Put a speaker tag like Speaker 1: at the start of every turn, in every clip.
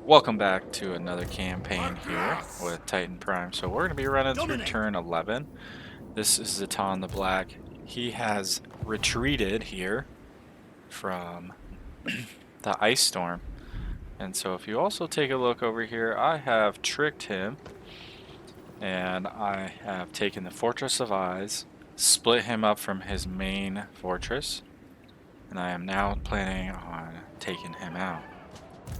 Speaker 1: Welcome back to another campaign here with Titan Prime. So we're going to be running through turn 11. This is Zhatan the Black. He has retreated here from the ice storm. And so if you also take a look over here, I have tricked him. And I have taken the Fortress of Eyes, split him up from his main fortress. And I am now planning on taking him out.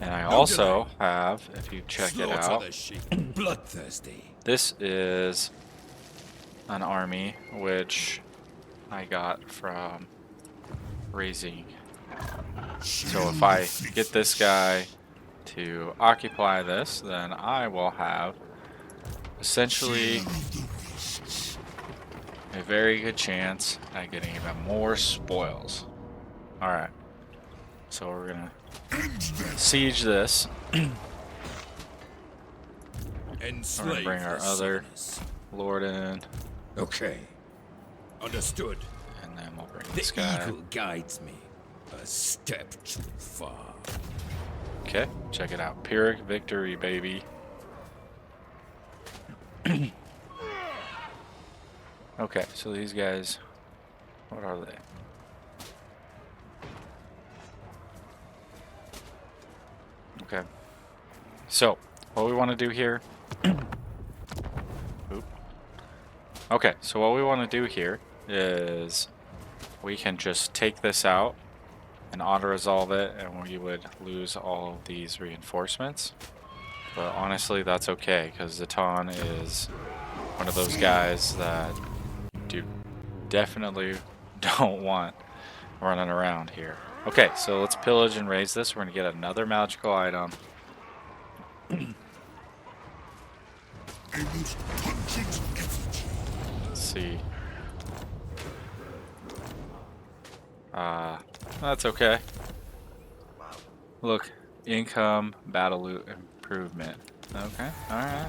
Speaker 1: And I also have, if you check it out,
Speaker 2: bloodthirsty.
Speaker 1: This is an army which I got from raising. So if I get this guy to occupy this, then I will have essentially a very good chance at getting even more spoils. Alright, so we're gonna siege this. We're gonna bring our other lord in.
Speaker 2: Okay. Understood.
Speaker 1: And then we'll bring this guy.
Speaker 2: The eagle guides me a step too far.
Speaker 1: Okay, check it out. Pyrrhic victory, baby. Okay, so these guys, what are they? Okay, so what we want to do here. Oop. Okay, so what we want to do here is we can just take this out and auto-resolve it, and we would lose all of these reinforcements. But honestly, that's okay, because Zhatan is one of those guys that you definitely don't want running around here. Okay, so let's pillage and raise this. We're going to get another magical item. Let's see. That's okay. Look, income, battle loot, improvement. Okay, alright.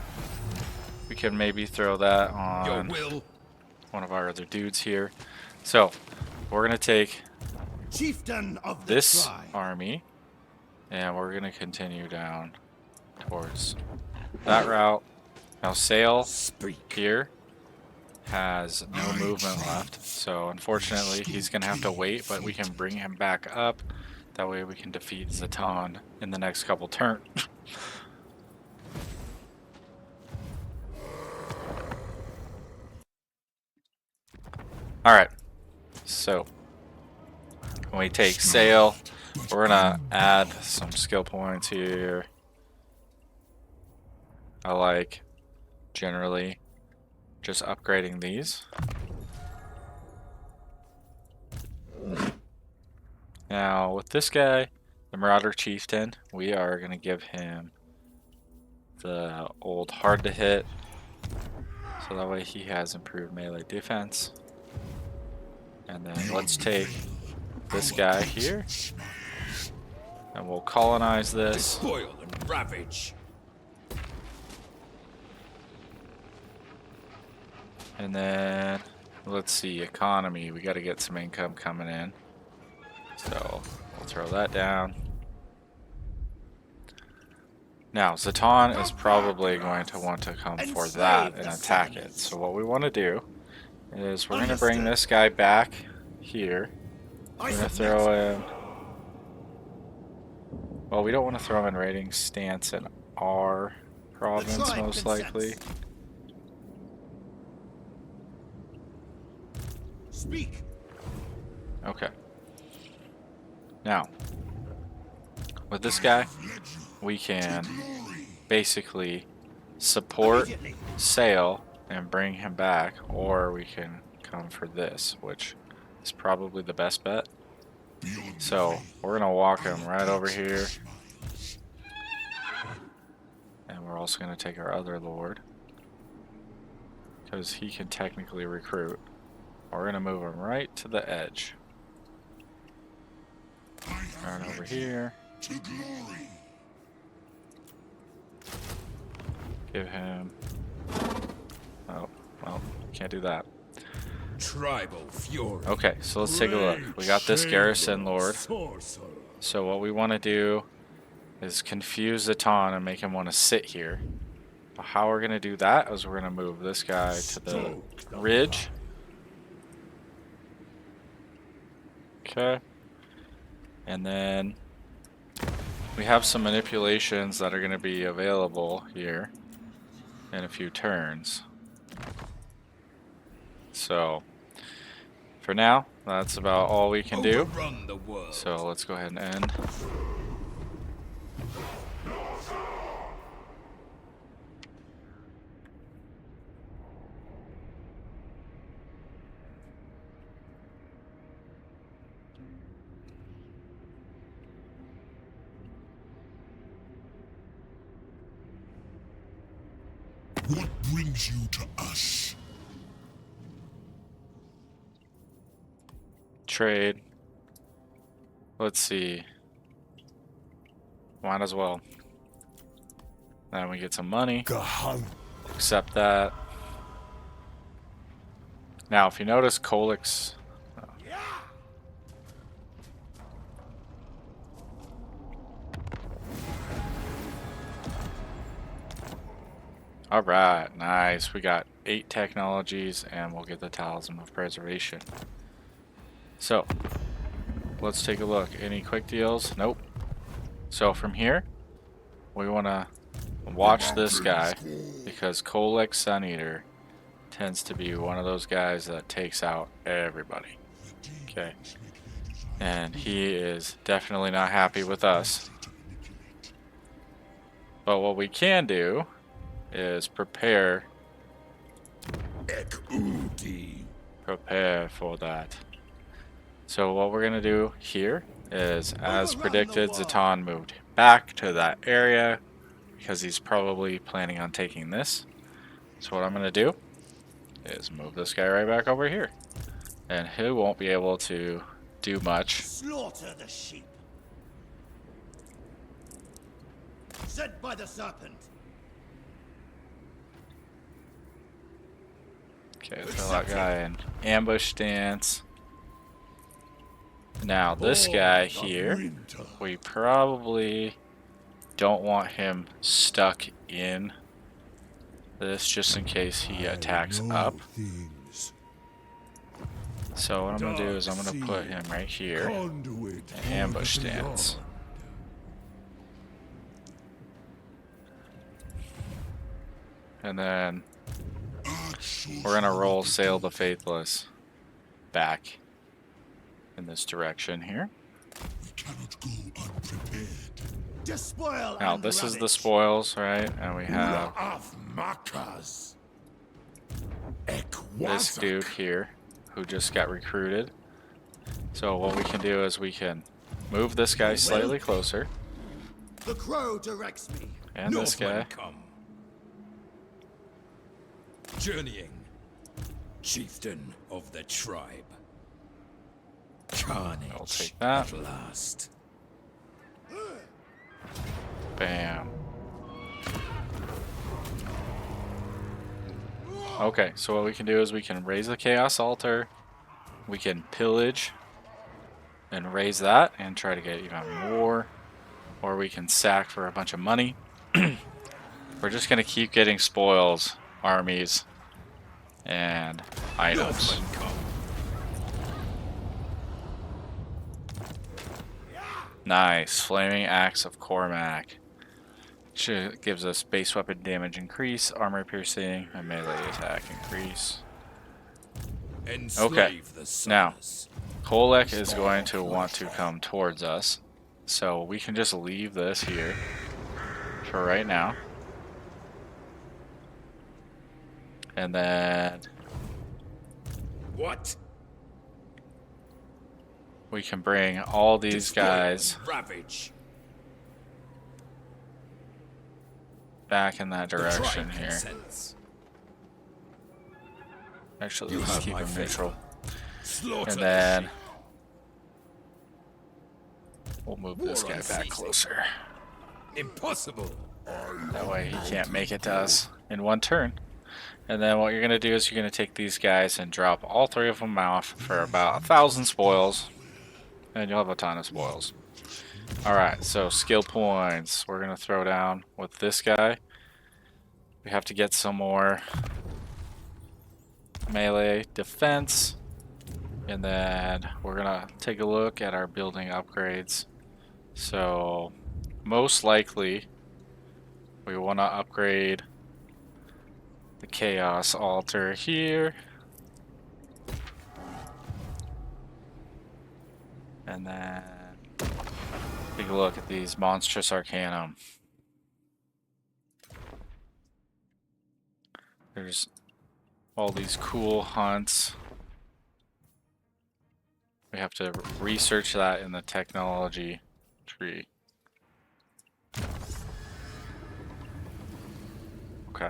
Speaker 1: We can maybe throw that on one of our other dudes here. So, we're going to take
Speaker 3: Chieftain of
Speaker 1: this army, and we're going to continue down towards that route. Now, Sayl here has no movement left, so unfortunately he's going to have to wait, but we can bring him back up. That way we can defeat Zhatan in the next couple turns. Alright, so when we take Sayl, we're gonna add some skill points here. I like generally just upgrading these. Now with this guy, the Marauder Chieftain, we are gonna give him the old hard to hit, so that way he has improved melee defense. And then let's take this guy here, and we'll colonize this.
Speaker 2: Spoil and ravage.
Speaker 1: And then let's see, economy. We got to get some income coming in, so we'll throw that down. Now Zhatan is probably going to want to come for that and attack it. So what we want to do is we're going to bring this guy back here. We're going to throw him... Well, we don't want to throw him in raiding stance in our province, most likely.
Speaker 3: Speak.
Speaker 1: Okay. Now, with this guy, we can basically support Sayl and bring him back, or we can come for this, which is probably the best bet. So we're gonna walk him right over here, and we're also gonna take our other lord because he can technically recruit. We're gonna move him right to the edge, right over here. Give him... Oh, well, can't do that.
Speaker 2: Tribal fury.
Speaker 1: Okay, so let's take a look. We got this garrison lord. So what we want to do is confuse Zhatan and make him want to sit here. But how we're going to do that is we're going to move this guy to the ridge. Okay. And then we have some manipulations that are going to be available here in a few turns. So for now, that's about all we can do.
Speaker 2: Overrun the world.
Speaker 1: So let's go ahead and end.
Speaker 4: What brings you to us?
Speaker 1: Trade. Let's see. Might as well. Then we get some money.
Speaker 4: Gahan.
Speaker 1: Accept that. Now, if you notice, Kholek's. Alright, nice. We got 8 technologies and we'll get the Talisman of Preservation. So, let's take a look. Any quick deals? Nope. So from here, we want to watch this guy because Kholek Suneater tends to be one of those guys that takes out everybody. Okay. And he is definitely not happy with us. But what we can do is prepare for that. So what we're gonna do here is, as predicted, Zhatan moved back to that area because he's probably planning on taking this. So what I'm gonna do is move this guy right back over here, and he won't be able to do much.
Speaker 3: Slaughter the sheep. Set by the serpent.
Speaker 1: Okay, throw that guy in ambush stance. Now this guy here, we probably don't want him stuck in this just in case he attacks up. So what I'm going to do is I'm going to put him right here in ambush stance. And then we're going to roll Sayl the Faithless back in this direction here.
Speaker 4: We cannot go unprepared.
Speaker 3: Despoil
Speaker 1: Now
Speaker 3: and
Speaker 1: this is the
Speaker 3: ravage.
Speaker 1: spoils, right? And we have
Speaker 4: of Makas.
Speaker 1: this dude here who just got recruited. So what we can do is we can move this guy slightly closer,
Speaker 3: The crow directs me.
Speaker 1: and this guy.
Speaker 2: Northmen come. Journeying. Chieftain of the tribe. Carnage
Speaker 1: I'll take that.
Speaker 2: at last.
Speaker 1: Bam. Okay, so what we can do is we can raise the Chaos Altar, we can pillage and raise that and try to get even more, or we can sack for a bunch of money. We're just going to keep getting spoils, armies, and items.
Speaker 2: Northmen come.
Speaker 1: Nice. Flaming Axe of Cormac. Which gives us base weapon damage increase, armor piercing, and melee attack increase.
Speaker 2: Enslave the
Speaker 1: Now,
Speaker 2: summers.
Speaker 1: Kholek is going to want to come towards us. So we can just leave this here for right now. And then
Speaker 2: What?
Speaker 1: we can bring all these
Speaker 2: Despoil
Speaker 1: guys
Speaker 2: and ravage.
Speaker 1: back in that
Speaker 2: The
Speaker 1: direction
Speaker 2: tribe
Speaker 1: here.
Speaker 2: consents.
Speaker 1: Actually,
Speaker 2: You
Speaker 1: let's
Speaker 2: have
Speaker 1: keep
Speaker 2: my
Speaker 1: them neutral.
Speaker 2: Slaughter
Speaker 1: And
Speaker 2: the
Speaker 1: then
Speaker 2: sheep.
Speaker 1: we'll move this
Speaker 2: War
Speaker 1: guy back
Speaker 2: unceasing.
Speaker 1: closer.
Speaker 2: Impossible.
Speaker 1: That way he can't make it to us in one turn. And then what you're going to do is you're going to take these guys and drop all 3 of them off for about 1,000 spoils. And you'll have a ton of spoils. Alright, so skill points. We're going to throw down with this guy. We have to get some more melee defense. And then we're going to take a look at our building upgrades. So, most likely, we want to upgrade the Chaos Altar here. And then take a look at these Monstrous Arcanum. There's all these cool hunts. We have to research that in the technology tree. Okay.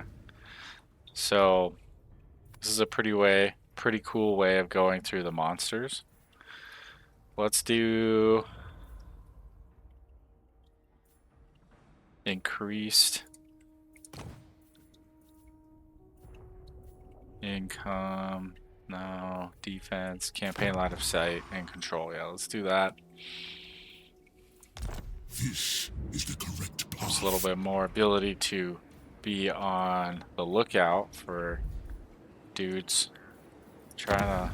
Speaker 1: So this is a pretty cool way of going through the monsters. Let's do increased income, no, defense, campaign line of sight, and control. Yeah, let's do that.
Speaker 4: This is the correct path.
Speaker 1: Just a little bit more ability to be on the lookout for dudes trying to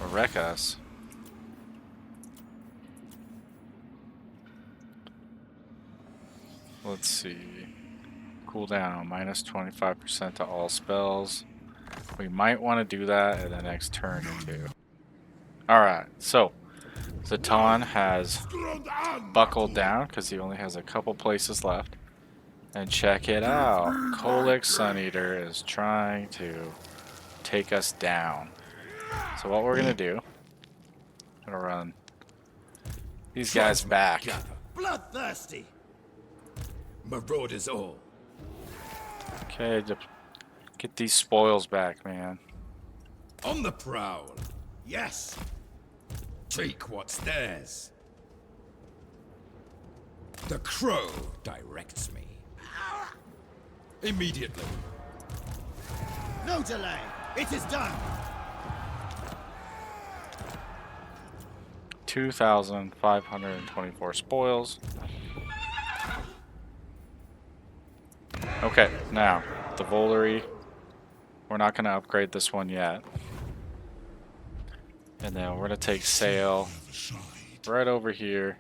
Speaker 1: wreck us. Let's see. Cooldown minus 25% to all spells. We might want to do that at the next turn or two. Alright, so Zhatan has buckled down because he only has a couple places left. And check it out. Kholek Suneater is trying to take us down. So what we're going to do, I'm going to run these guys back.
Speaker 3: Bloodthirsty.
Speaker 2: Marauders all.
Speaker 1: Okay, get these spoils back, man.
Speaker 2: On the prowl.
Speaker 3: Yes.
Speaker 2: Take what's theirs. The crow directs me. Immediately.
Speaker 3: No delay. It is done.
Speaker 1: 2,524 spoils. Okay, now, the Volery. We're not going to upgrade this one yet. And then we're going to take Sayl right over here.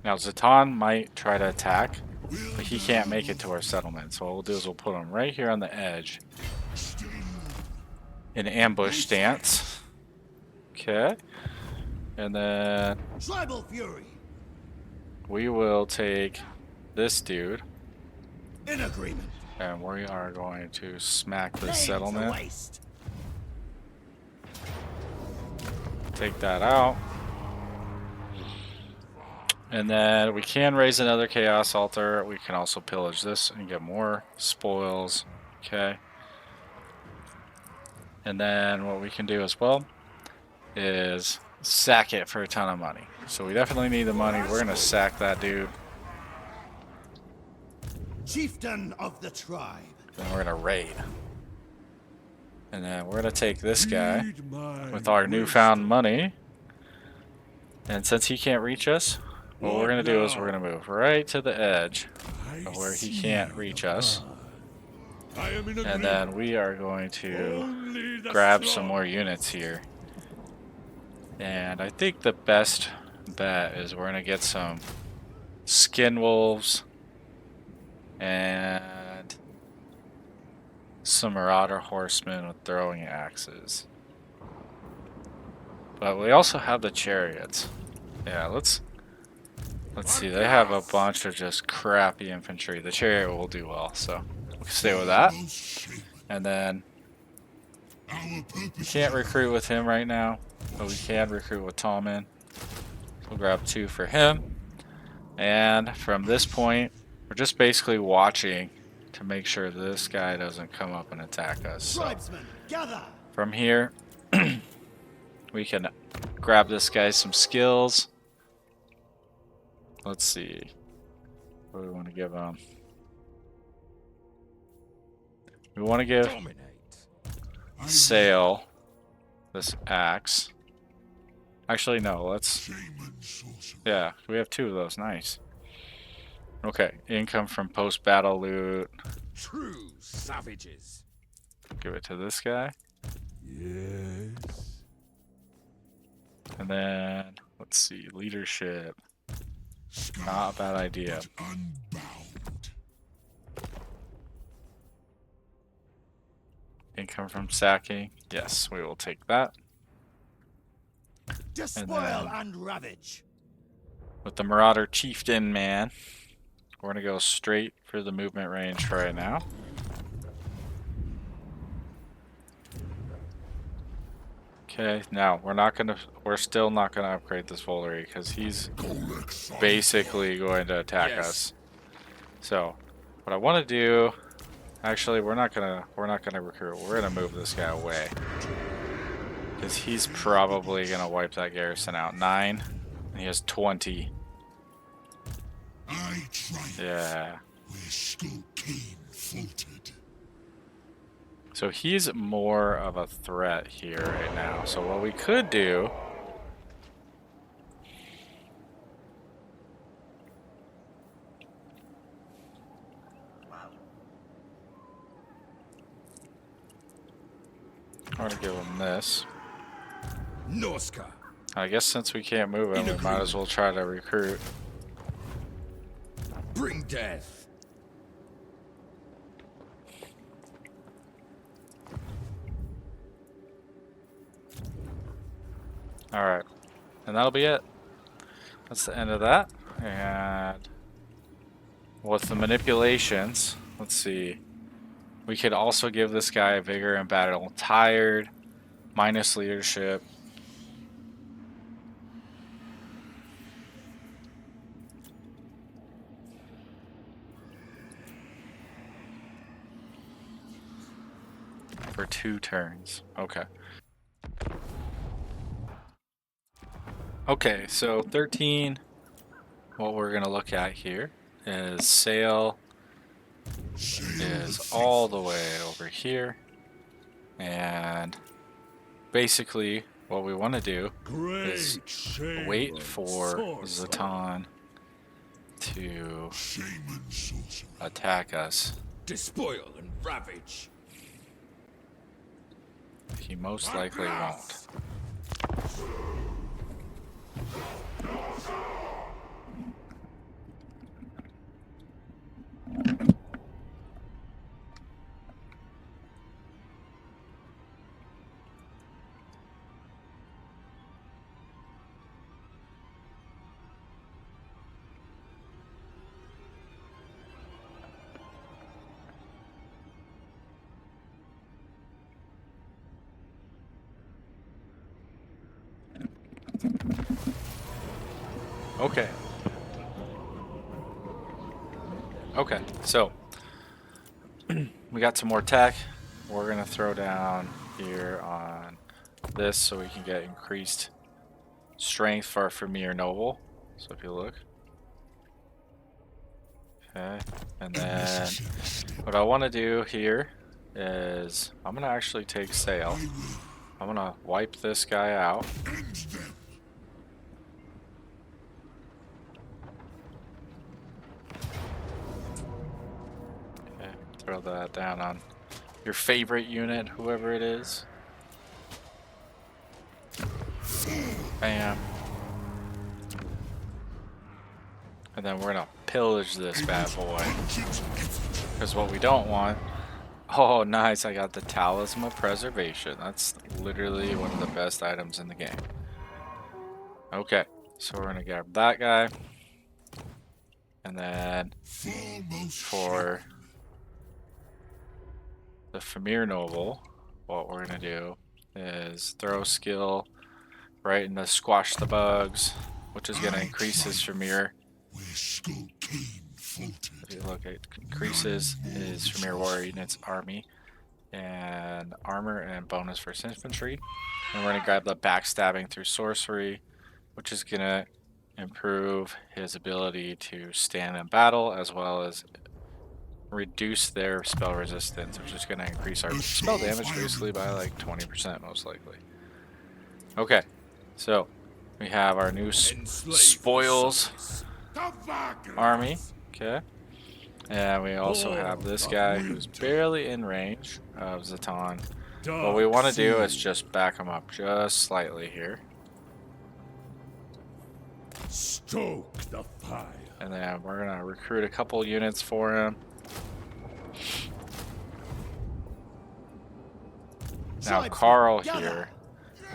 Speaker 1: Now, Zhatan might try to attack, but he can't make it to our settlement. So what we'll do is we'll put him right here on the edge in ambush stance. Okay. And then
Speaker 3: Tribal fury.
Speaker 1: we will take this dude
Speaker 3: In agreement.
Speaker 1: and we are going to smack this
Speaker 3: Laid to
Speaker 1: settlement.
Speaker 3: waste.
Speaker 1: Take that out. And then we can raise another Chaos Altar. We can also pillage this and get more spoils. Okay. And then what we can do as well is sack it for a ton of money. So we definitely need the money. We're going to sack that dude.
Speaker 3: Chieftain of the tribe.
Speaker 1: Then we're going to raid. And then we're going to take this guy with our newfound money. And since he can't reach us, what we're going to do is we're going to move right to the edge of where he can't reach us. And then we are going to grab some more units here. And I think the best bet is we're going to get some skin wolves and some marauder horsemen with throwing axes. But we also have the chariots. Yeah, let's see. They have a bunch of just crappy infantry. The chariot will do well, so we can stay with that. And then we can't recruit with him right now, but we can recruit with Tommen. We'll grab 2 for him. And from this point, we're just basically watching to make sure this guy doesn't come up and attack us. So
Speaker 3: Tribesmen, gather.
Speaker 1: from here, we can grab this guy some skills. Let's see. What do we want to give him? We want to give
Speaker 2: Dominate.
Speaker 1: Sayl this axe. Actually, no. Let's.
Speaker 4: Shaman sorcerer.
Speaker 1: Yeah, we have 2 of those. Nice. Okay, income from post-battle loot.
Speaker 2: True savages.
Speaker 1: Give it to this guy.
Speaker 2: Yes.
Speaker 1: And then, let's see, leadership.
Speaker 4: Scarred,
Speaker 1: Not a bad idea.
Speaker 4: but unbound.
Speaker 1: Income from sacking. Yes, we will take that.
Speaker 3: Despoil
Speaker 1: then-
Speaker 3: and ravage.
Speaker 1: With the Marauder Chieftain, man. We're going to go straight for the movement range right now. Okay, now we're still not gonna upgrade this Volery because he's
Speaker 4: Kholek
Speaker 1: basically going to attack
Speaker 2: Yes.
Speaker 1: us. So, what I want to do, actually, we're not gonna recruit. We're gonna move this guy away because he's probably gonna wipe that garrison out. 9, and he has 20.
Speaker 4: I triumph
Speaker 1: Yeah.
Speaker 4: where Skull Kane faltered.
Speaker 1: So he's more of a threat here right now. So what we could do I'm gonna give him this.
Speaker 2: Norsca.
Speaker 1: I guess since we can't move him, we might as well try to recruit.
Speaker 2: Bring death.
Speaker 1: Alright. And that'll be it. That's the end of that. And with the manipulations, let's see. We could also give this guy a vigor in battle. Tired, minus leadership. For 2 turns. Okay. Okay, so 13, what we're going to look at here is Sayl is all the way over here. And basically what we want to do is wait for Zhatan to
Speaker 4: Shaman sorcerer.
Speaker 1: attack us.
Speaker 2: Despoil and ravage.
Speaker 1: He most likely won't. Okay. Okay, so we got some more tech. We're gonna throw down here on this so we can get increased strength for our Premier Noble. So if you look. Okay, and then what I want to do here is I'm gonna actually take Sayl. I'm gonna wipe this guy out.
Speaker 4: End them.
Speaker 1: Okay, throw that down on your favorite unit, whoever it is. Bam. And then we're gonna pillage this bad boy. Because what we don't want... Oh, nice, I got the Talisman of Preservation. That's literally one of the best items in the game. Okay, so we're gonna grab that guy. And then for the Premier Noble, what we're gonna do is throw skill right into Squash the Bugs, which is gonna increase his Premier.
Speaker 4: Where Skull Kane faltered.
Speaker 1: If you look, it increases his Premier Warrior Unit's army and armor and bonus for his infantry. And we're gonna grab the backstabbing through sorcery, which is gonna improve his ability to stand in battle as well as reduce their spell resistance, which is gonna increase our spell damage basically by like 20% most likely. Okay, so We have our new spoils army. Okay. And we also have this guy who's barely in range of Zhatan. What we want to do is just back him up just slightly here.
Speaker 2: Stoke the fire.
Speaker 1: And then we're going to recruit a couple units for him. Now Carl here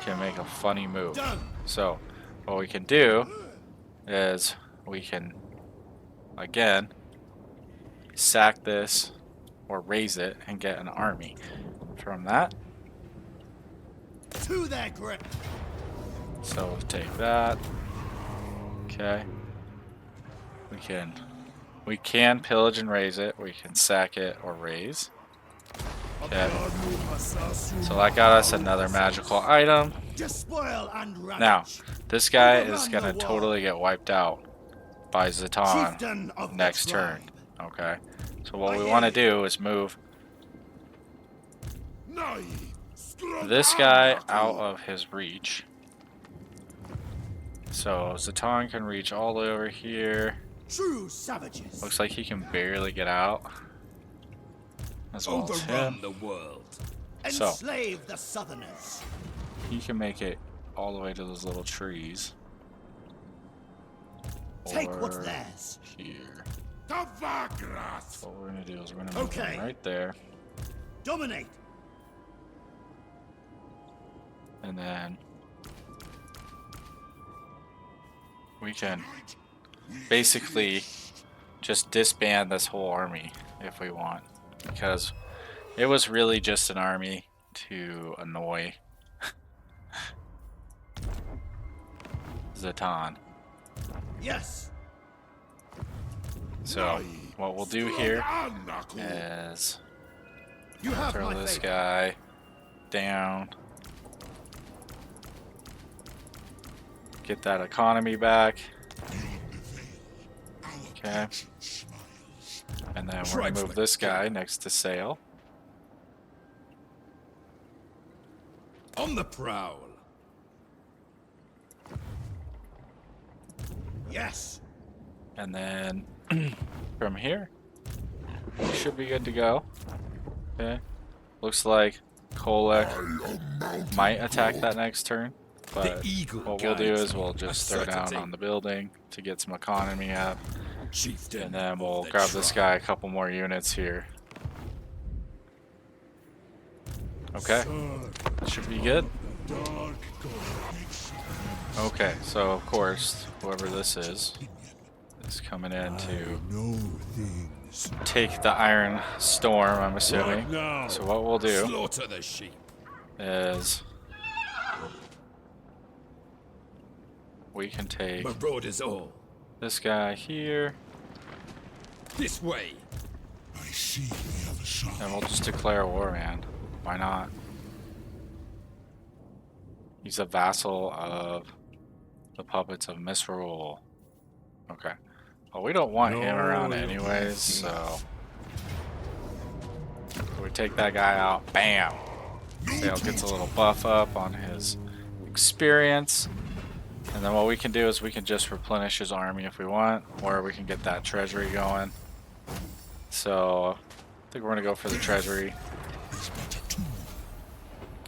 Speaker 1: can make a funny move. So what we can do is we can, again, sack this or raise it and get an army from that.
Speaker 3: To their grip.
Speaker 1: So we'll take that. Okay. We can pillage and raise it. We can sack it or raise. Okay. So that got us another magical item.
Speaker 3: Despoil and ravage.
Speaker 1: Now, this guy is gonna totally get wiped out by Zhatan next turn. Okay. So what we want to do is move this guy out of his reach. So Zhatan can reach all the way over here.
Speaker 3: True savages.
Speaker 1: Looks like he can barely get out. As well as him.
Speaker 2: The world.
Speaker 1: So
Speaker 3: Enslave the Southerners.
Speaker 1: he can make it all the way to those little trees.
Speaker 3: Take what's
Speaker 1: Or
Speaker 3: theirs.
Speaker 1: here.
Speaker 4: Tavagras.
Speaker 1: What we're gonna do is we're gonna move him right there,
Speaker 3: Dominate.
Speaker 1: and then we can basically just disband this whole army if we want, because it was really just an army to annoy Zhatan.
Speaker 3: Yes.
Speaker 1: So what we'll do here is
Speaker 3: You have
Speaker 1: throw
Speaker 3: my
Speaker 1: this
Speaker 3: favor.
Speaker 1: guy down, get that economy back. Okay. And then we're gonna move this guy next to Sayl.
Speaker 2: On the prowl.
Speaker 3: Yes.
Speaker 1: And then from here, we should be good to go. Okay. Looks like Kholek might attack that next turn, but what we'll do is we'll just throw down on the building to get some economy up, and then we'll grab this guy a couple more units here. Okay. Should be good. Okay, so of course, whoever this is coming in to take the Iron Storm, I'm assuming. So what we'll do
Speaker 2: Slaughter the sheep.
Speaker 1: is we can take
Speaker 2: Marauders all.
Speaker 1: this guy here,
Speaker 2: This way.
Speaker 4: I see the other side.
Speaker 1: and we'll just declare war, man. Why not? He's a vassal of the puppets of misrule. Okay. Well, we don't want him around anyways, so we take that guy out. Bam! Sayl gets a little buff up on his experience. And then what we can do is we can just replenish his army if we want, or we can get that treasury going. So I think we're gonna go for the treasury.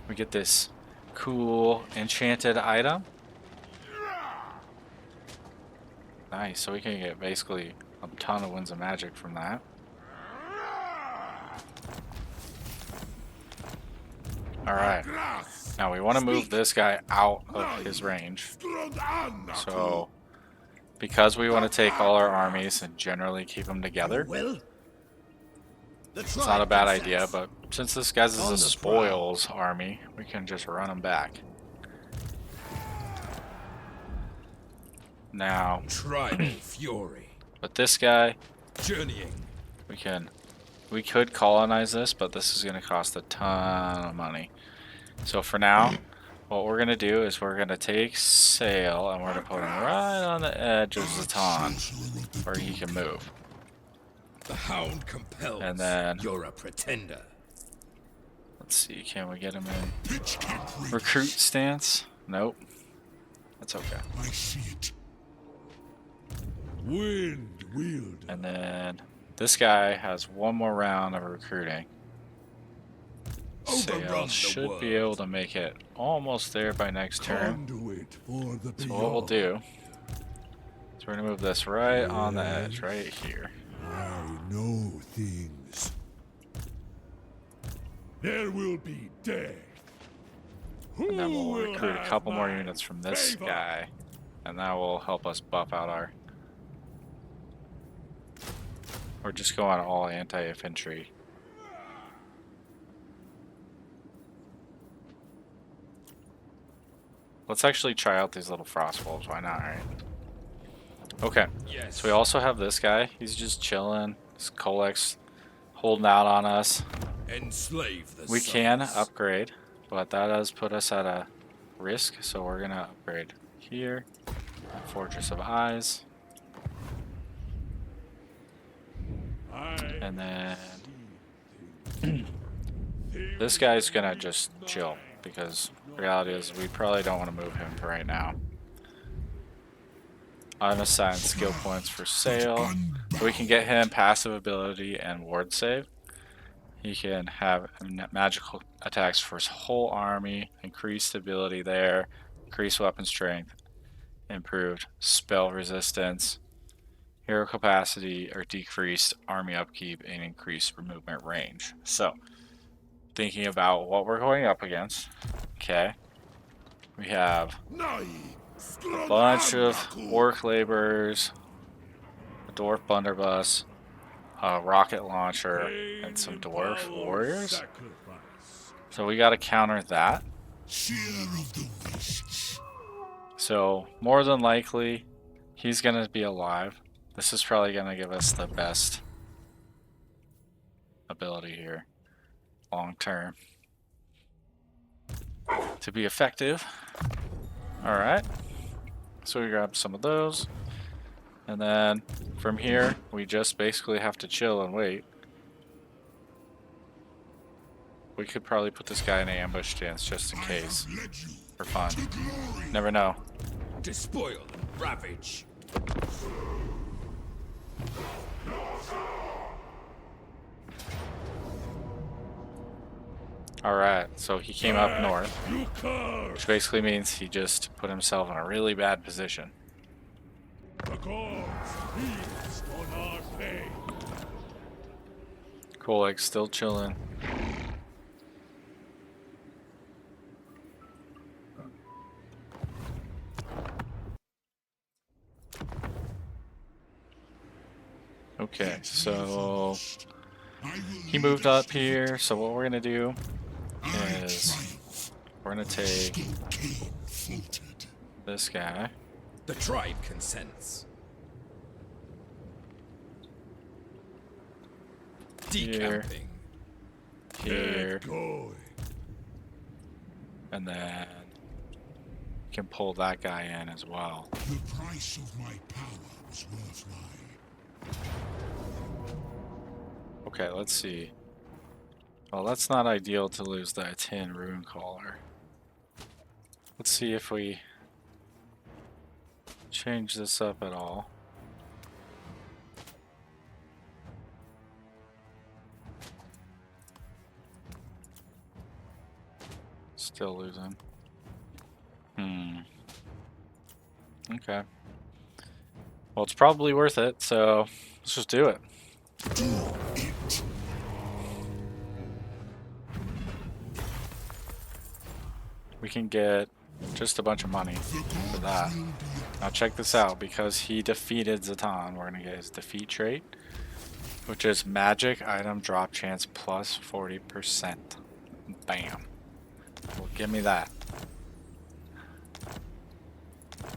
Speaker 1: We get this cool enchanted item. Nice, so we can get basically a ton of winds of magic from that. Alright, now we want to move this guy out of his range. So, because we want to take all our armies and generally keep them together,
Speaker 3: Will.
Speaker 1: it's not a bad idea, but since this guy's is a spoils army, we can just run him back. Now,
Speaker 2: Tribal fury.
Speaker 1: with this guy,
Speaker 2: Journeying.
Speaker 1: we could colonize this, but this is going to cost a ton of money. So for now, what we're going to do is we're going to take Sayl and we're going to put him right on the edge of Zhatan, where he can move.
Speaker 2: The hound compels.
Speaker 1: And then,
Speaker 2: You're a pretender.
Speaker 1: let's see, can we get him in recruit stance? Nope. That's okay.
Speaker 4: I see it.
Speaker 2: Wind wielder.
Speaker 1: And then this guy has one more round of recruiting.
Speaker 2: Overrun
Speaker 1: Sayl
Speaker 2: the
Speaker 1: should be
Speaker 2: world.
Speaker 1: able to make it almost there by next turn.
Speaker 2: Conduit for the
Speaker 1: So what we'll
Speaker 2: beyond.
Speaker 1: do is we're gonna move this right on the edge,
Speaker 2: Yes.
Speaker 1: right here.
Speaker 2: I know things. There will be death.
Speaker 1: And then we'll
Speaker 2: Who will
Speaker 1: recruit a
Speaker 2: have
Speaker 1: couple more
Speaker 2: my
Speaker 1: units from this
Speaker 2: favor?
Speaker 1: guy. And that will help us buff out our... We're just going all anti-infantry. Let's actually try out these little frost wolves, why not, right? Okay,
Speaker 2: Yes.
Speaker 1: so we also have this guy. He's just chilling. This Kholek's holding out on us.
Speaker 2: Enslave the
Speaker 1: We can
Speaker 2: sons.
Speaker 1: upgrade, but that does put us at a risk, so we're gonna upgrade here. Fortress of Eyes. And then this guy's gonna just chill, because the reality is we probably don't want to move him for right now. I'm assigned skill points for Sayl, so we can get him passive ability and ward save. He can have magical attacks for his whole army, increased ability there, increased weapon strength, improved spell resistance, hero capacity, or decreased army upkeep, and increased movement range. So, thinking about what we're going up against, okay, we have a bunch of orc laborers, a dwarf blunderbuss, a rocket launcher, and some dwarf warriors. So we got to counter that.
Speaker 4: Seer of the wastes.
Speaker 1: So more than likely, he's going to be alive. This is probably going to give us the best ability here, long term, to be effective. All right. So we grab some of those. And then from here, we just basically have to chill and wait. We could probably put this guy in an ambush stance just in case,
Speaker 4: I have led you
Speaker 1: for fun.
Speaker 4: to glory.
Speaker 1: Never know.
Speaker 2: Despoil and ravage.
Speaker 1: Alright, so he came up north,
Speaker 2: You curse.
Speaker 1: which basically means he just put himself in a really bad position.
Speaker 2: The gods feast on our pain.
Speaker 1: Kholek's still chilling. Okay, so
Speaker 4: I will
Speaker 1: he
Speaker 4: lead
Speaker 1: moved
Speaker 4: us
Speaker 1: up here, so what we're gonna do
Speaker 4: I
Speaker 1: is
Speaker 4: triumph.
Speaker 1: we're gonna take
Speaker 4: Stockade floated.
Speaker 1: this guy.
Speaker 2: The tribe consents.
Speaker 1: Here.
Speaker 2: Decamping.
Speaker 1: Here,
Speaker 2: Going.
Speaker 1: and then can pull that guy in as well.
Speaker 4: The price of my power was worth my...
Speaker 1: Okay, let's see. Well, that's not ideal to lose that tin rune caller. Let's see if we change this up at all. Still losing. Okay. Well, it's probably worth it, so let's just do it.
Speaker 4: Do it.
Speaker 1: We can get just a bunch of money for that. Now check this out, because he defeated Zhatan, we're gonna get his defeat trait, which is magic item drop chance plus 40%. Bam. Well, give me that.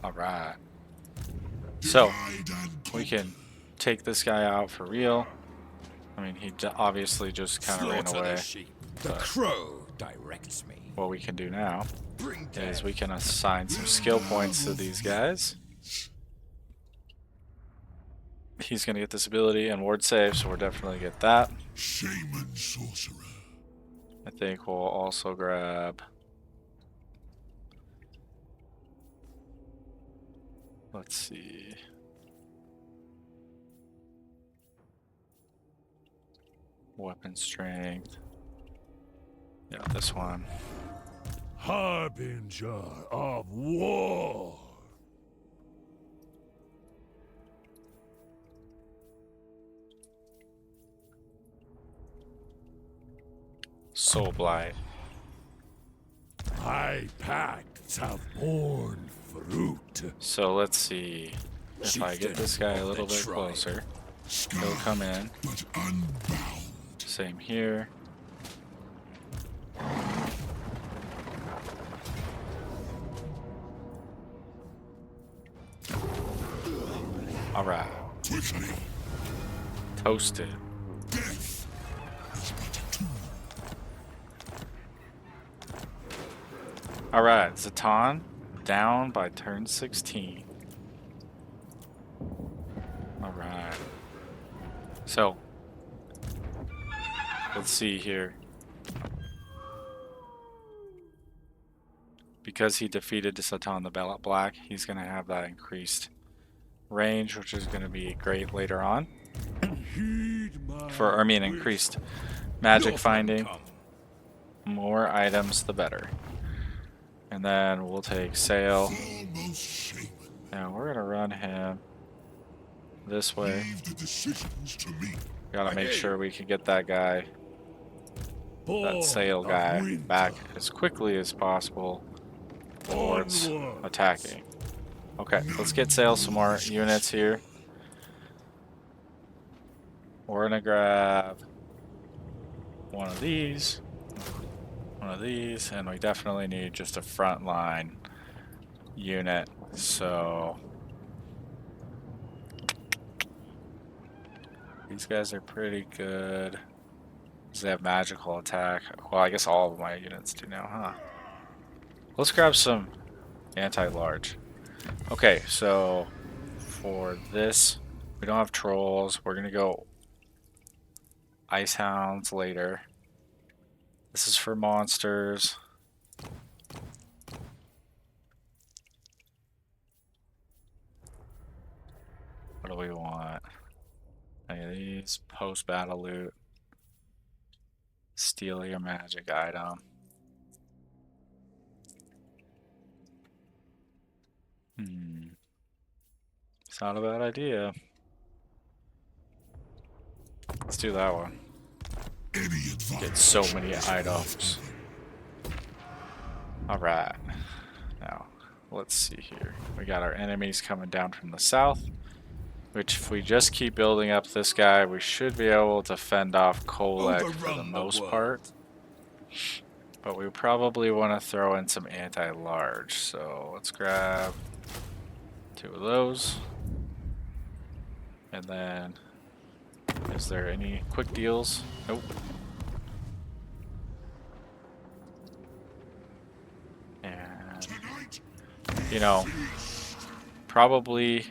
Speaker 1: Alright. So,
Speaker 4: Divide and
Speaker 1: we can take this guy out for real. I mean, he obviously just kind of ran
Speaker 2: Slaughter
Speaker 1: away.
Speaker 2: the sheep. The
Speaker 1: but-
Speaker 2: crow directs me.
Speaker 1: What we can do now
Speaker 2: Bring
Speaker 1: is
Speaker 2: death.
Speaker 1: we can assign some skill points to these guys. He's going to get this ability and ward save, so we'll definitely get that.
Speaker 4: shaman sorcerer.
Speaker 1: I think we'll also grab Let's see. Weapon strength. Yeah, this one.
Speaker 2: Harbinger of war.
Speaker 1: Soul Blight.
Speaker 2: My pacts have borne fruit.
Speaker 1: So let's see. If I get this guy a little bit closer, he'll come in.
Speaker 4: But unbound.
Speaker 1: Same here. Alright.
Speaker 4: Quickly.
Speaker 1: Toasted.
Speaker 4: Death is but a tool.
Speaker 1: Alright, Zhatan down by turn 16. Alright. So, let's see here. Because he defeated Zhatan the Black, he's going to have that increased range, which is going to be great later on. Increased magic finding. More items, the better. And then we'll take Sayl.
Speaker 4: Almost shaman.
Speaker 1: Now we're going to run him this way.
Speaker 4: Leave the decisions to me.
Speaker 1: Gotta make sure we can get that guy, that Sayl guy, back as quickly as possible towards attacking. Okay, let's get Sayl some more units here. We're gonna grab one of these, and we definitely need just a frontline unit. So these guys are pretty good. They have magical attack. Well, I guess all of my units do now, huh? Let's grab some anti-large. Okay, so for this, we don't have trolls. We're gonna go ice hounds later. This is for monsters. What do we want? Any of these? Post-battle loot. Steal your magic item. It's not a bad idea. Let's do that one.
Speaker 4: Any advice?
Speaker 1: Get so many items. Alright. Now, let's see here. We got our enemies coming down from the south. Which, if we just keep building up this guy, we should be able to fend off Kholek for the most part. But we probably want to throw in some anti-large. So let's grab 2 of those. And then, is there any quick deals? Nope. And, you know, probably,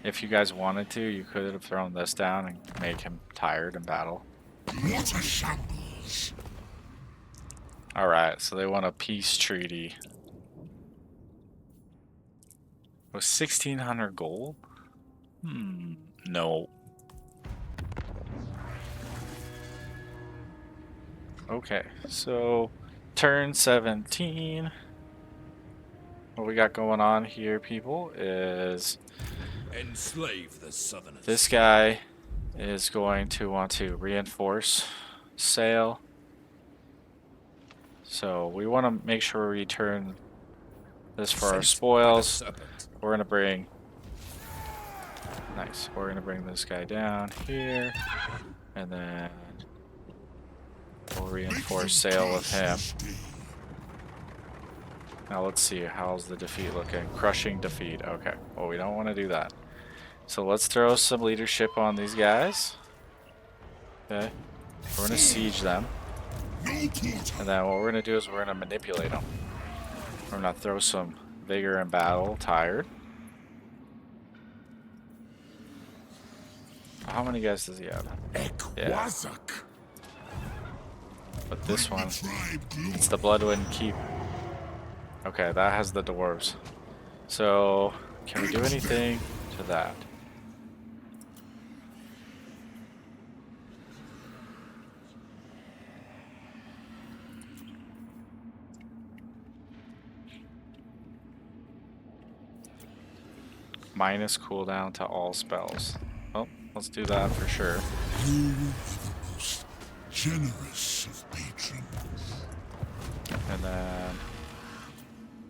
Speaker 1: if you guys wanted to, you could have thrown this down and made him tired in battle.
Speaker 4: What a shambles!
Speaker 1: Alright, so they want a peace treaty. With 1,600 gold? No. Okay, so turn 17. What we got going on here, people, is
Speaker 2: Enslave the Southerners.
Speaker 1: this guy is going to want to reinforce Sayl. So we want to make sure we return this for our spoils. We're gonna bring, nice. We're gonna bring this guy down here, and then we'll reinforce Sayl with him. Now let's see, how's the defeat looking? Crushing defeat. Okay. Well, we don't want to do that. So let's throw some leadership on these guys. Okay. We're gonna siege them. And then what we're gonna do is we're gonna manipulate them. We're gonna throw some vigor in battle. Tired. How many guys does he have? Yeah. But this one, it's the Bloodwind Keep. Okay, that has the dwarves. So, can we do anything to that? Minus cooldown to all spells. Well, let's do that for sure.
Speaker 4: You are the most generous of patrons.
Speaker 1: And then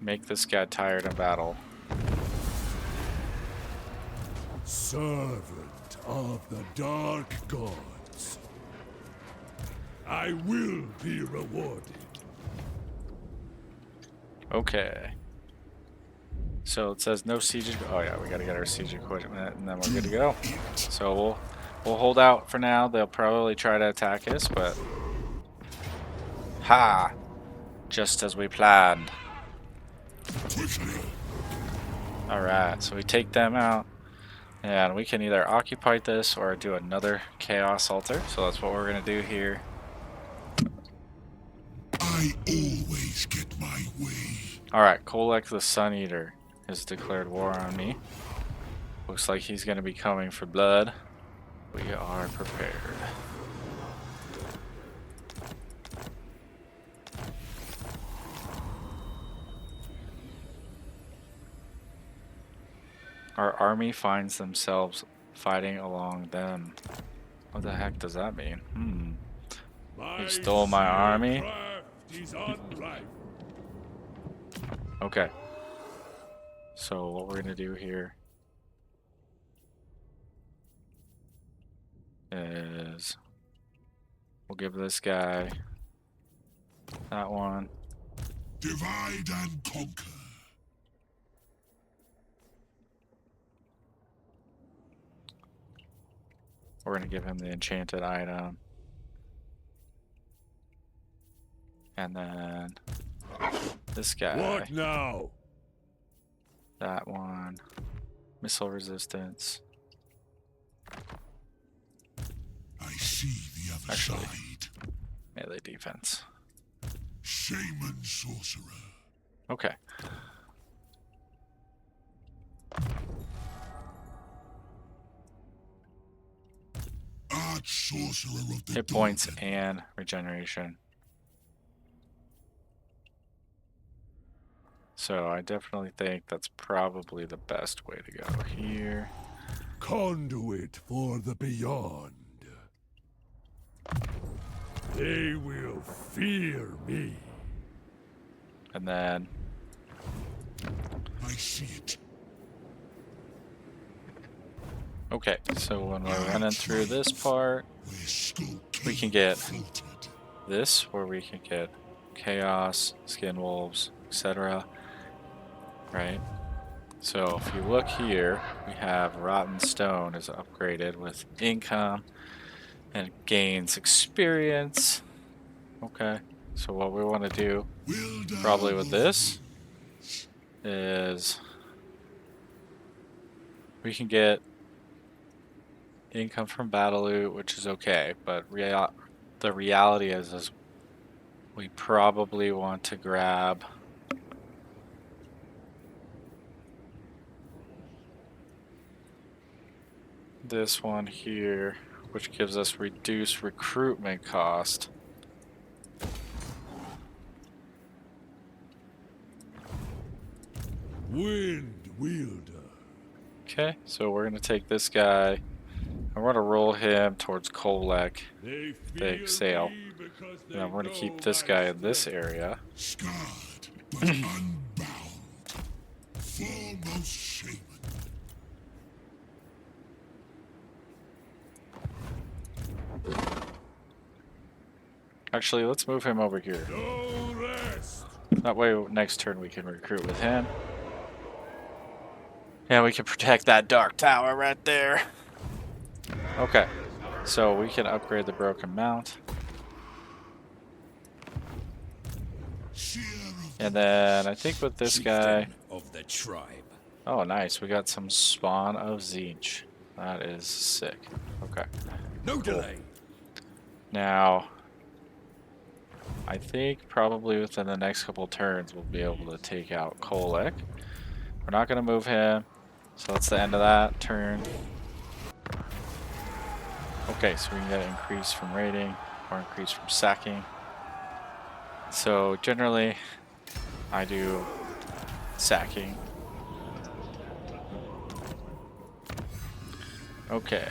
Speaker 1: make this guy tired in battle.
Speaker 2: Servant of the dark gods, I will be rewarded.
Speaker 1: Okay. So it says no siege. Oh yeah, we gotta get our siege equipment, and then we're good to go. So we'll hold out for now. They'll probably try to attack us, but ha! Just as we planned. All right, so we take them out, and we can either occupy this or do another chaos altar. So that's what we're gonna do here.
Speaker 4: I always get my way.
Speaker 1: All right, Kholek the Suneater has declared war on me. Looks like he's going to be coming for blood. We are prepared. Our army finds themselves fighting along them. What the heck does that mean? He stole my army? Okay. So what we're going to do here is we'll give this guy that one.
Speaker 4: Divide and conquer.
Speaker 1: We're going to give him the enchanted item. And then this guy.
Speaker 2: What now?
Speaker 1: That one. Missile resistance.
Speaker 4: I see the other
Speaker 1: Actually.
Speaker 4: side.
Speaker 1: Melee defense.
Speaker 4: Shaman sorcerer.
Speaker 1: Okay.
Speaker 4: Arch sorcerer of the
Speaker 1: Hit points
Speaker 4: Dawn.
Speaker 1: and regeneration. So I definitely think that's probably the best way to go here.
Speaker 2: Conduit for the beyond. They will fear me.
Speaker 1: And then
Speaker 4: I see it.
Speaker 1: okay, so when we're running through this part,
Speaker 4: Where Skull
Speaker 1: we can
Speaker 4: King
Speaker 1: get
Speaker 4: floated.
Speaker 1: this, where we can get chaos, skin wolves, etc. Right? So if you look here, we have Rotten Stone is upgraded with income and gains experience. Okay, so what we want to do probably with this is we can get income from battle loot, which is okay, but the reality is we probably want to grab this one here, which gives us reduced recruitment cost.
Speaker 2: Wind wielder.
Speaker 1: Okay, so we're gonna take this guy. I want to roll him towards Kholek,
Speaker 2: They
Speaker 1: big
Speaker 2: fear
Speaker 1: sail.
Speaker 2: me because
Speaker 1: And then we're gonna
Speaker 2: they
Speaker 1: keep
Speaker 2: know
Speaker 1: this
Speaker 2: my
Speaker 1: guy in this
Speaker 2: strength.
Speaker 1: area.
Speaker 4: Scarred, but unbound. Foremost shaman.
Speaker 1: Actually, let's move him over here.
Speaker 2: No rest.
Speaker 1: That way, next turn we can recruit with him. And we can protect that dark tower right there. Okay, so we can upgrade the broken mount.
Speaker 4: Seer of
Speaker 1: And then I think with this guy,
Speaker 2: Of the tribe.
Speaker 1: oh nice, we got some spawn of Zinch. That is sick. Okay,
Speaker 2: No delay.
Speaker 1: now I think probably within the next couple turns we'll be able to take out Kholek. We're not going to move him. So that's the end of that turn. Okay, so we can get an increase from raiding or increase from sacking. So generally, I do sacking. Okay.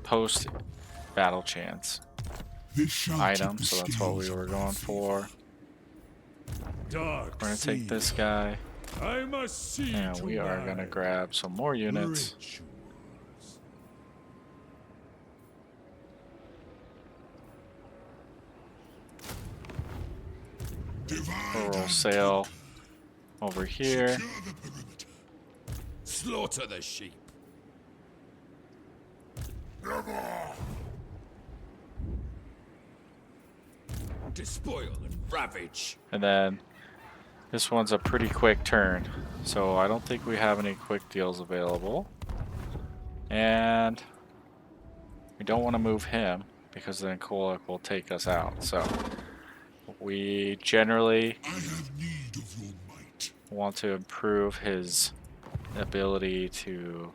Speaker 1: Post battle chance item, so that's what we were going for.
Speaker 2: Dark
Speaker 1: We're gonna take
Speaker 2: sea.
Speaker 1: this guy,
Speaker 2: I must see
Speaker 1: and we are gonna
Speaker 2: tonight.
Speaker 1: grab some more units.
Speaker 2: Rituals.
Speaker 1: We'll roll sail over here.
Speaker 4: Secure the perimeter.
Speaker 2: Slaughter the sheep. Despoil and ravage.
Speaker 1: And then this one's a pretty quick turn, so I don't think we have any quick deals available. And we don't want to move him because then Kholek will take us out. So we generally
Speaker 4: I have need of your might.
Speaker 1: want to improve his ability to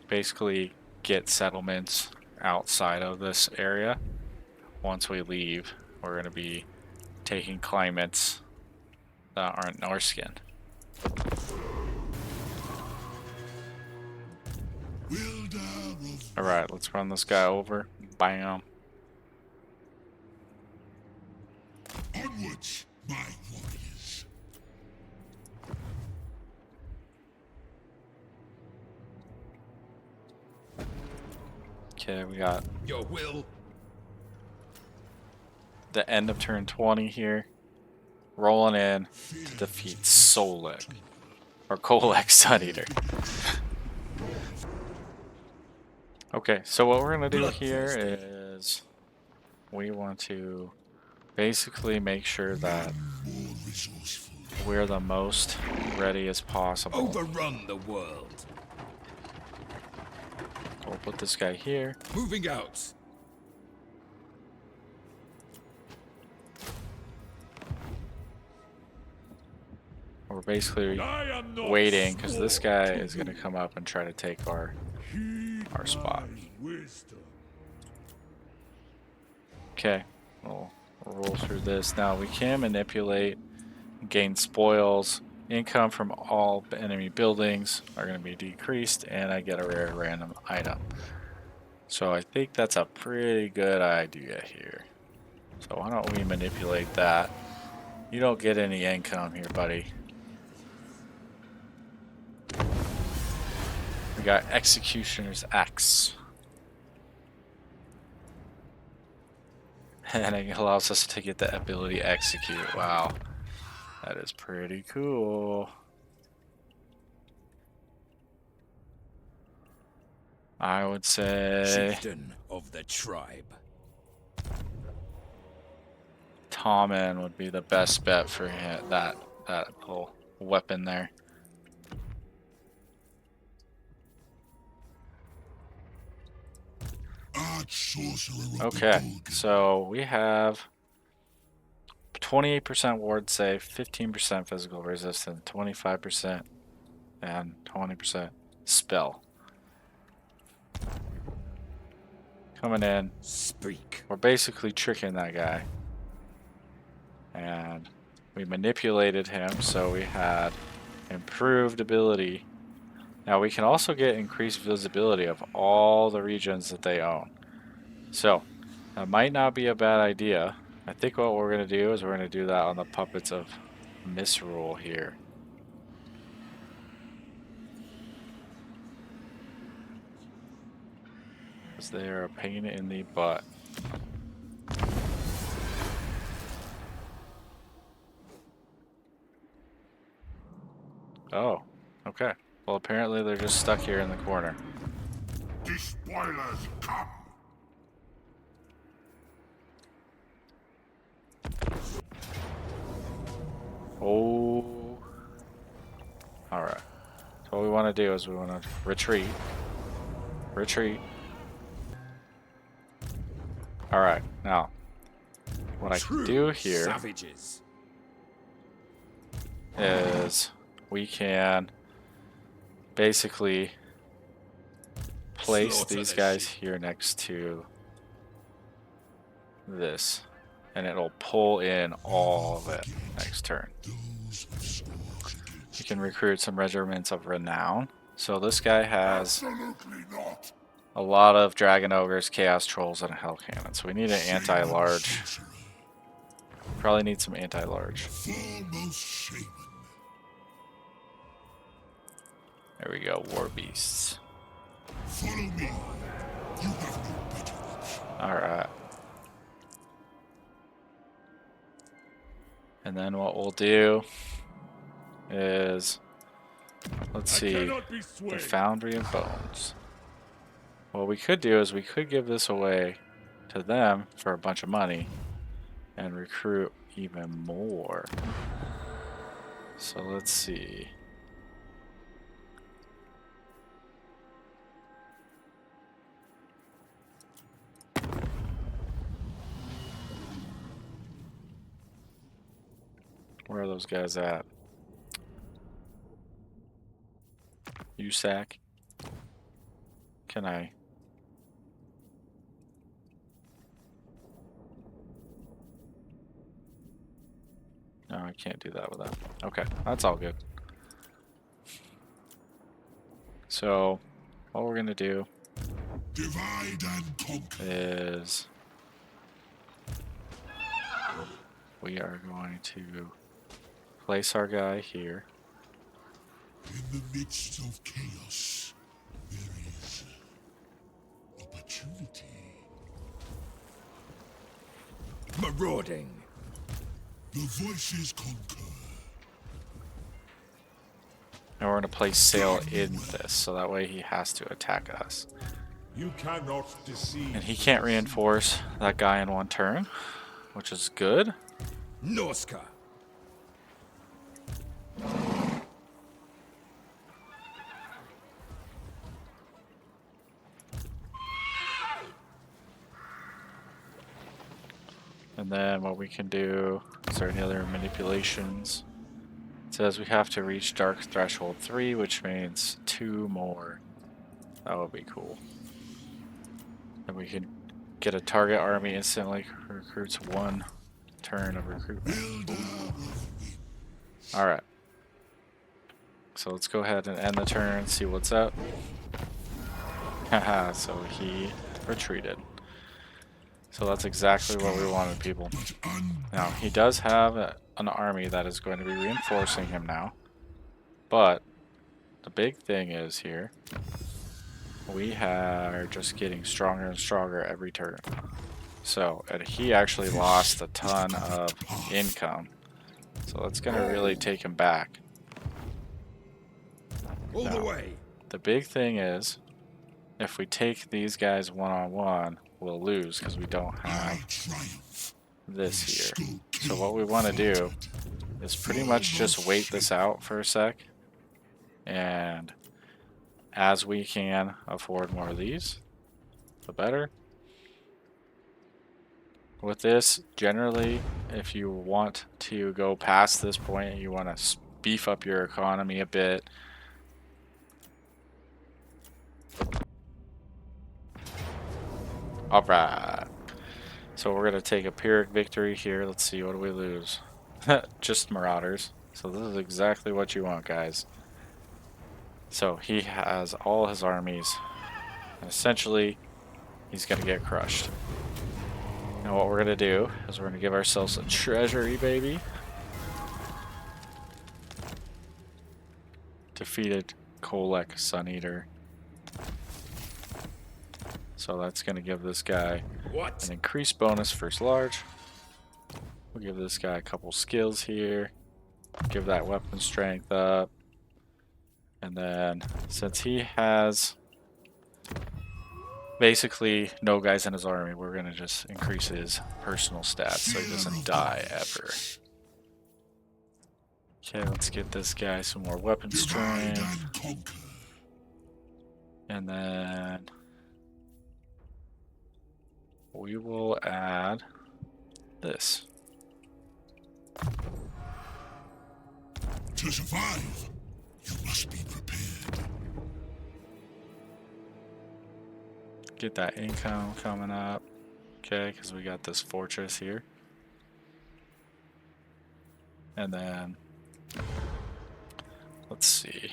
Speaker 1: basically get settlements outside of this area. Once we leave, we're going to be taking climates that aren't Norscan. Alright, let's run this guy over. Bam.
Speaker 4: Onwards, my warriors.
Speaker 1: Okay, we got
Speaker 2: Your will.
Speaker 1: the end of turn 20 here. Rolling in to defeat Kholek. Or Kholek Suneater. Okay, so what we're going to do here is we want to basically make sure that
Speaker 4: More resourceful.
Speaker 1: we're the most ready as possible.
Speaker 2: Overrun the world.
Speaker 1: We'll put this guy here.
Speaker 2: Moving out.
Speaker 1: We're basically
Speaker 2: I am not
Speaker 1: waiting because this
Speaker 2: small.
Speaker 1: guy is going to come up and try to take our spot.
Speaker 2: Wisdom.
Speaker 1: Okay, we'll roll through this. Now we can manipulate, gain spoils. Income from all enemy buildings are going to be decreased, and I get a rare random item. So I think that's a pretty good idea here. So why don't we manipulate that? You don't get any income here, buddy. We got Executioner's Axe. And it allows us to get the ability Execute. Wow. That is pretty cool. I would say
Speaker 2: Chieftain of the tribe.
Speaker 1: Tommen would be the best bet for that little weapon there.
Speaker 4: Arch sorcerer of the
Speaker 1: Okay,
Speaker 4: Golden.
Speaker 1: so we have 28% ward save, 15% physical resistance, 25%, and 20% spell. Coming in,
Speaker 2: Speak.
Speaker 1: we're basically tricking that guy. And we manipulated him, so we had improved ability. Now we can also get increased visibility of all the regions that they own. So that might not be a bad idea. I think what we're going to do is we're going to do that on the puppets of Misrule here. Because they are a pain in the butt. Oh, okay. Well, apparently they're just stuck here in the corner.
Speaker 4: Despoilers come.
Speaker 1: Oh. Alright. So what we want to do is we want to retreat. Retreat. Alright, now. What I can do here
Speaker 2: Savages.
Speaker 1: is we can basically place
Speaker 2: Slaughter
Speaker 1: these
Speaker 2: the
Speaker 1: guys
Speaker 2: sheep.
Speaker 1: here next to this, and it'll pull in all of it next turn.
Speaker 4: Those who scourge against
Speaker 1: You can recruit some regiments of renown. So this guy has
Speaker 4: absolutely not.
Speaker 1: a lot of dragon ogres, chaos trolls, and a hell cannon. So we need an anti-large.
Speaker 4: Sorcerer,
Speaker 1: Probably need some anti-large.
Speaker 4: foremost shaman.
Speaker 1: There we go, war beasts.
Speaker 4: Follow me. You have no better option.
Speaker 1: Alright. And then what we'll do is, let's see,
Speaker 2: Cannot be
Speaker 1: the
Speaker 2: swayed.
Speaker 1: Foundry of Bones. What we could do is we could give this away to them for a bunch of money and recruit even more. So let's see. Where are those guys at? USAC? Can I? No, I can't do that with that. Okay, that's all good. So, what we're gonna do
Speaker 4: Divide and conquer.
Speaker 1: is we are going to place our guy here.
Speaker 4: In the midst of chaos, there is opportunity.
Speaker 2: Marauding.
Speaker 4: The voices conquer.
Speaker 1: And we're going to place Sayl in this, so that way he has to attack us.
Speaker 2: You cannot deceive.
Speaker 1: And he can't reinforce that guy in one turn, which is good.
Speaker 2: Norsca.
Speaker 1: And then what we can do, is there any other manipulations? It says we have to reach Dark Threshold 3, which means 2 more. That would be cool. And we can get a target army instantly, recruits 1 turn of recruitment. Alright. So let's go ahead and end the turn, see what's up. Haha, so he retreated. So that's exactly what we wanted, people. Now, he does have an army that is going to be reinforcing him now. But the big thing is here, we are just getting stronger and stronger every turn. So, and he actually lost a ton of income. So that's going to really take him back.
Speaker 2: All the
Speaker 1: No.
Speaker 2: way.
Speaker 1: The big thing is, if we take these guys one-on-one, we'll lose because we don't
Speaker 4: I
Speaker 1: have
Speaker 4: triumph.
Speaker 1: this here. So what we want to do is pretty much just wait this out for a sec. And as we can afford more of these, the better. With this, generally, if you want to go past this point, you want to beef up your economy a bit. Alright. So we're going to take a Pyrrhic victory here. Let's see, what do we lose? Just Marauders. So this is exactly what you want, guys. So he has all his armies. And essentially, he's going to get crushed. Now what we're going to do is we're going to give ourselves a treasury, baby. Defeated Kholek, Suneater. So that's going to give this guy
Speaker 2: What?
Speaker 1: an increased bonus first large. We'll give this guy a couple skills here. Give that weapon strength up. And then, since he has basically no guys in his army, we're going to just increase his personal stats so he doesn't die ever. Okay, let's get this guy some more weapon
Speaker 4: Divide
Speaker 1: strength.
Speaker 4: and conquer.
Speaker 1: And then we will add this.
Speaker 4: To survive, you must be prepared.
Speaker 1: Get that income coming up. Okay, because we got this fortress here. And then, let's see.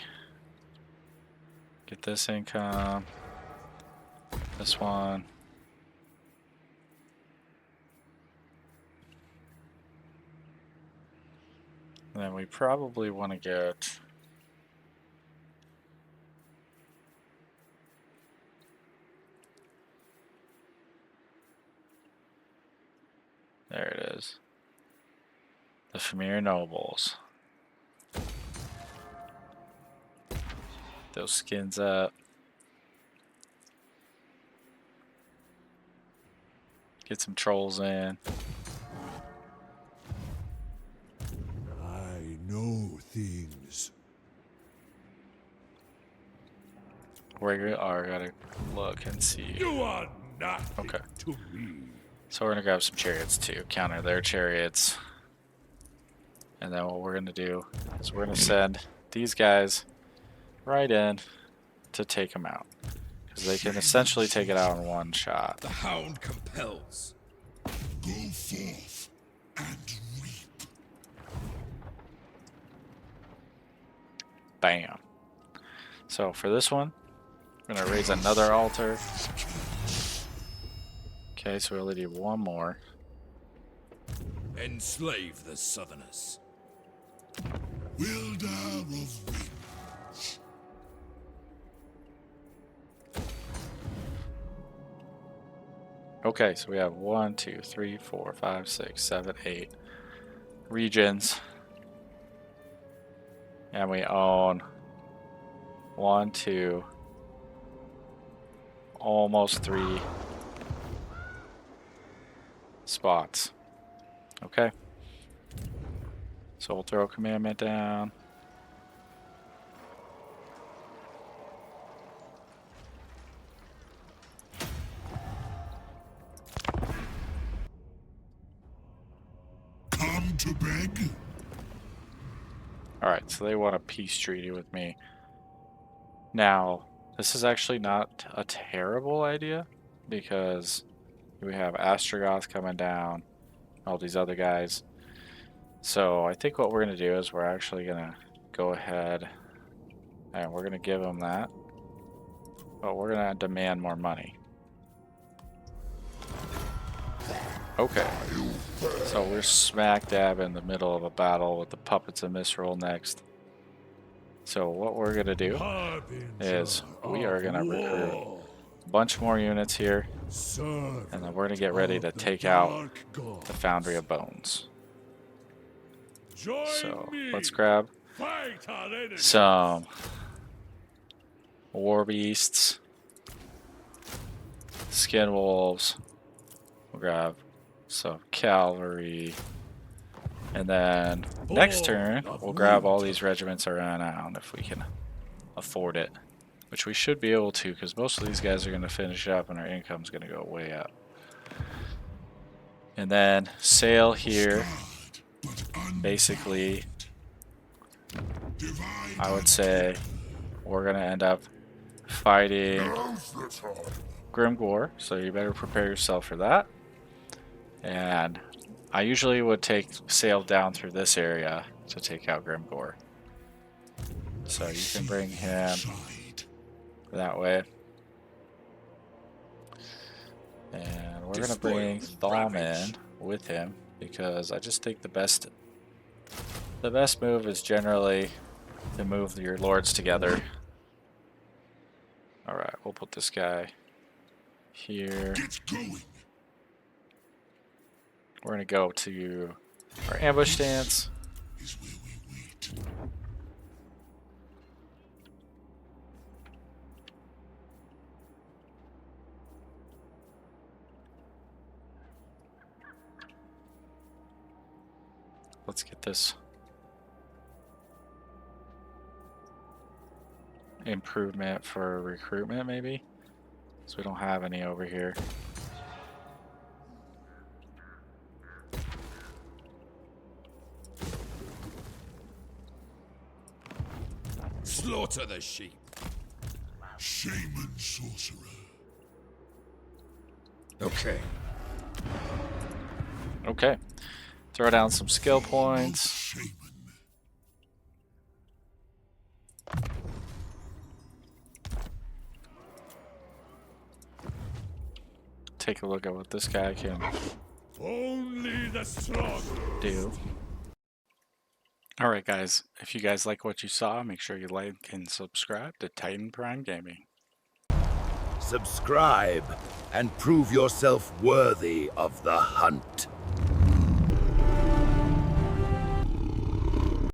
Speaker 1: Get this income. This one. And then we probably want to get... There it is. The Familiar Nobles. Those skins up. Get some trolls in.
Speaker 2: I know things.
Speaker 1: We are gotta look and see.
Speaker 2: You are nothing
Speaker 1: Okay.
Speaker 2: to me.
Speaker 1: So we're gonna grab some chariots too, counter their chariots. And then what we're gonna do is we're gonna send these guys right in to take them out. Because they can essentially take it out in one shot.
Speaker 2: The hound compels.
Speaker 4: Go forth and reap.
Speaker 1: Bam. So for this one, I'm gonna raise another altar. Okay, so we only need one more.
Speaker 2: Enslave the southerners.
Speaker 4: Wielder of winds.
Speaker 1: Okay, so we have 1, 2, 3, 4, 5, 6, 7, 8 regions. And we own 1, 2, almost 3 spots. Okay. So we'll throw a commandment down.
Speaker 4: Come to beg?
Speaker 1: Alright, so they want a peace treaty with me. Now, this is actually not a terrible idea because we have Astrogoth coming down, all these other guys. So I think what we're going to do is we're actually going to go ahead and we're going to give them that. But we're going to demand more money. Okay. So we're smack dab in the middle of a battle with the puppets and Misrule next. So what we're going to do is we are going to recruit a bunch more units here. And then we're going to get ready to take out the Foundry of Bones. So let's grab some war beasts, skin wolves. We'll grab some cavalry, and then next turn we'll grab all these regiments around if we can afford it, which we should be able to because most of these guys are going to finish up and our income's going to go way up. And then Sayl here, basically, I would say we're going to end up fighting Grimgor, so you better prepare yourself for that. And I usually would take Sayl down through this area to take out Grimgor. So you can bring him that way. And we're going to bring Thom in with him because I just think the best move is generally to move your lords together. Alright, we'll put this guy here.
Speaker 4: Get going.
Speaker 1: We're going to go to our ambush stance.
Speaker 4: Is where we wait.
Speaker 1: Let's get this improvement for recruitment maybe, so we don't have any over here.
Speaker 2: Slaughter the sheep.
Speaker 4: Shaman sorcerer.
Speaker 2: Okay.
Speaker 1: Okay. Throw down some skill points.
Speaker 4: Shaman.
Speaker 1: Take a look at what this guy can
Speaker 2: Only the strong.
Speaker 1: do. Alright guys, if you guys like what you saw, make sure you like and subscribe to Titan Prime Gaming.
Speaker 5: Subscribe and prove yourself worthy of the hunt.